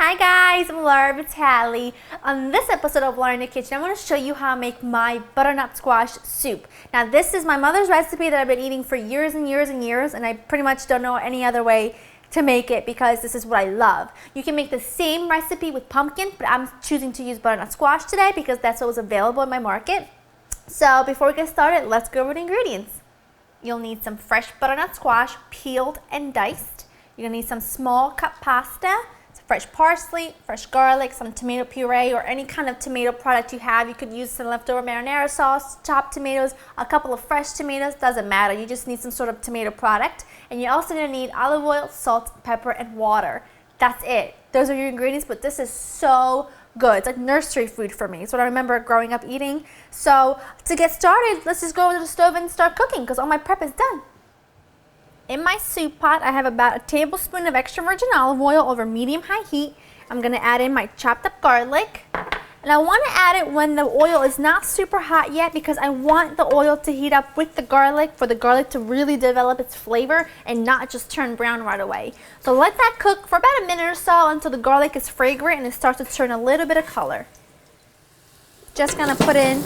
Hi guys, I'm Laura Vitale. On this episode of Laura in the Kitchen, I'm going to show you how I make my butternut squash soup. Now this is my mother's recipe that I've been eating for years and years and years, and I pretty much don't know any other way to make it because this is what I love. You can make the same recipe with pumpkin, but I'm choosing to use butternut squash today because that's what was available in my market. So before we get started, let's go over the ingredients. You'll need some fresh butternut squash, peeled and diced. You're going to need some small cup pasta, fresh parsley, fresh garlic, some tomato puree or any kind of tomato product you have. You could use some leftover marinara sauce, chopped tomatoes, a couple of fresh tomatoes, doesn't matter. You just need some sort of tomato product. And you're also going to need olive oil, salt, pepper, and water. That's it. Those are your ingredients, but this is so good. It's like nursery food for me. It's what I remember growing up eating. So to get started, let's just go to the stove and start cooking because all my prep is done. In my soup pot, I have about a tablespoon of extra virgin olive oil over medium-high heat. I'm going to add in my chopped up garlic. And I want to add it when the oil is not super hot yet because I want the oil to heat up with the garlic for the garlic to really develop its flavor and not just turn brown right away. So let that cook for about a minute or so until the garlic is fragrant and it starts to turn a little bit of color. Just going to put in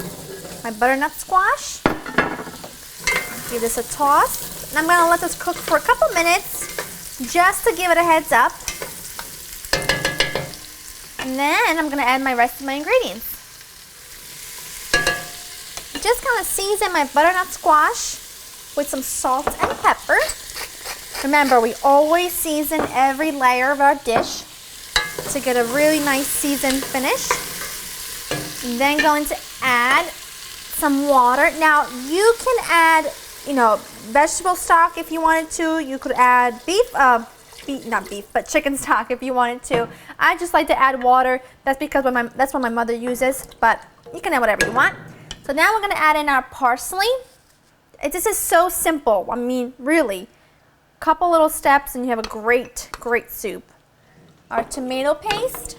my butternut squash. Give this a toss. And I'm going to let this cook for a couple minutes just to give it a heads up. And then I'm going to add my rest of my ingredients. Just going to season my butternut squash with some salt and pepper. Remember, we always season every layer of our dish to get a really nice seasoned finish. And then going to add some water. Now, you can add vegetable stock if you wanted to. You could add chicken stock if you wanted to. I just like to add water. That's because that's what my mother uses, but you can add whatever you want. So now we're going to add in our parsley. This is so simple. I mean, really, couple little steps and you have a great soup. Our tomato paste.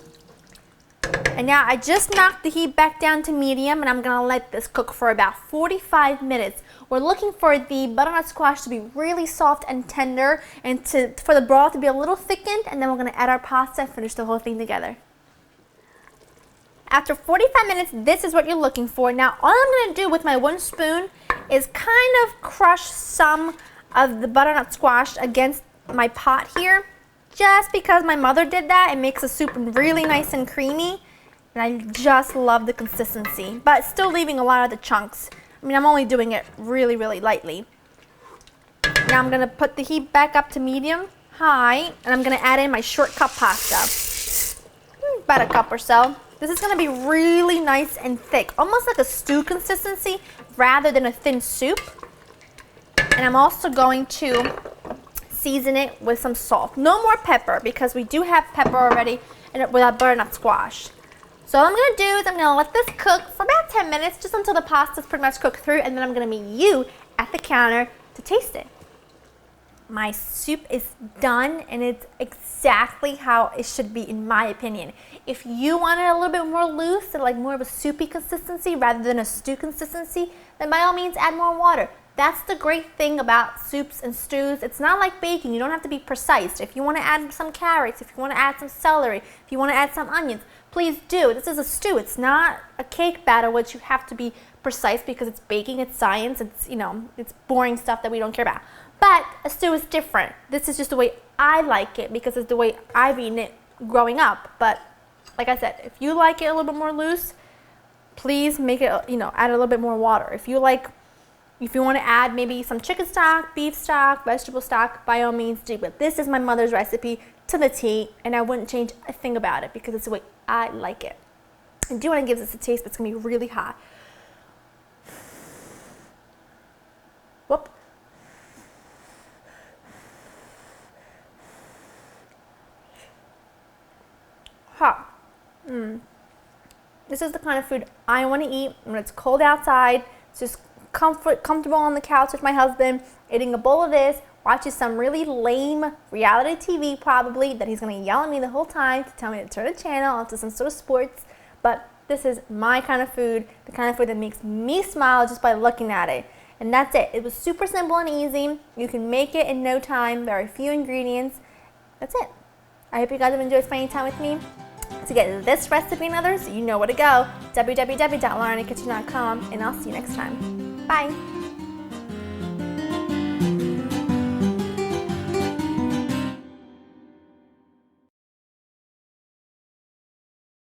And now I just knocked the heat back down to medium and I'm going to let this cook for about 45 minutes. We're looking for the butternut squash to be really soft and tender and for the broth to be a little thickened, and then we're going to add our pasta and finish the whole thing together. After 45 minutes, this is what you're looking for. Now all I'm going to do with my one spoon is kind of crush some of the butternut squash against my pot here. Just because my mother did that, it makes the soup really nice and creamy. And I just love the consistency, but still leaving a lot of the chunks. I mean, I'm only doing it really, really lightly. Now I'm going to put the heat back up to medium high, and I'm going to add in my short cup pasta. About a cup or so. This is going to be really nice and thick, almost like a stew consistency rather than a thin soup. And I'm also going to season it with some salt. No more pepper because we do have pepper already with our butternut squash. So all I'm going to do is I'm going to let this cook for about 10 minutes, just until the pasta's pretty much cooked through, and then I'm going to meet you at the counter to taste it. My soup is done, and it's exactly how it should be in my opinion. If you want it a little bit more loose, and like more of a soupy consistency rather than a stew consistency, then by all means add more water. That's the great thing about soups and stews. It's not like baking. You don't have to be precise. If you want to add some carrots, if you want to add some celery, if you want to add some onions, please do. This is a stew. It's not a cake batter, which you have to be precise because it's baking, it's science, it's boring stuff that we don't care about. But a stew is different. This is just the way I like it because it's the way I've eaten it growing up. But like I said, if you like it a little bit more loose, please make it, add a little bit more water. If you want to add maybe some chicken stock, beef stock, vegetable stock, by all means do. But this is my mother's recipe to the T, and I wouldn't change a thing about it because it's the way I like it. I do want to give this a taste, but it's going to be really hot. Whoop. Hot. This is the kind of food I want to eat when it's cold outside. It's just comfortable on the couch with my husband, eating a bowl of this, watching some really lame reality TV probably that he's going to yell at me the whole time to tell me to turn the channel onto some sort of sports. But this is my kind of food, the kind of food that makes me smile just by looking at it. And that's it. It was super simple and easy. You can make it in no time. There are a few ingredients. That's it. I hope you guys have enjoyed spending time with me. To get this recipe and others, you know where to go, www.laurainthekitchen.com, and I'll see you next time. Bye.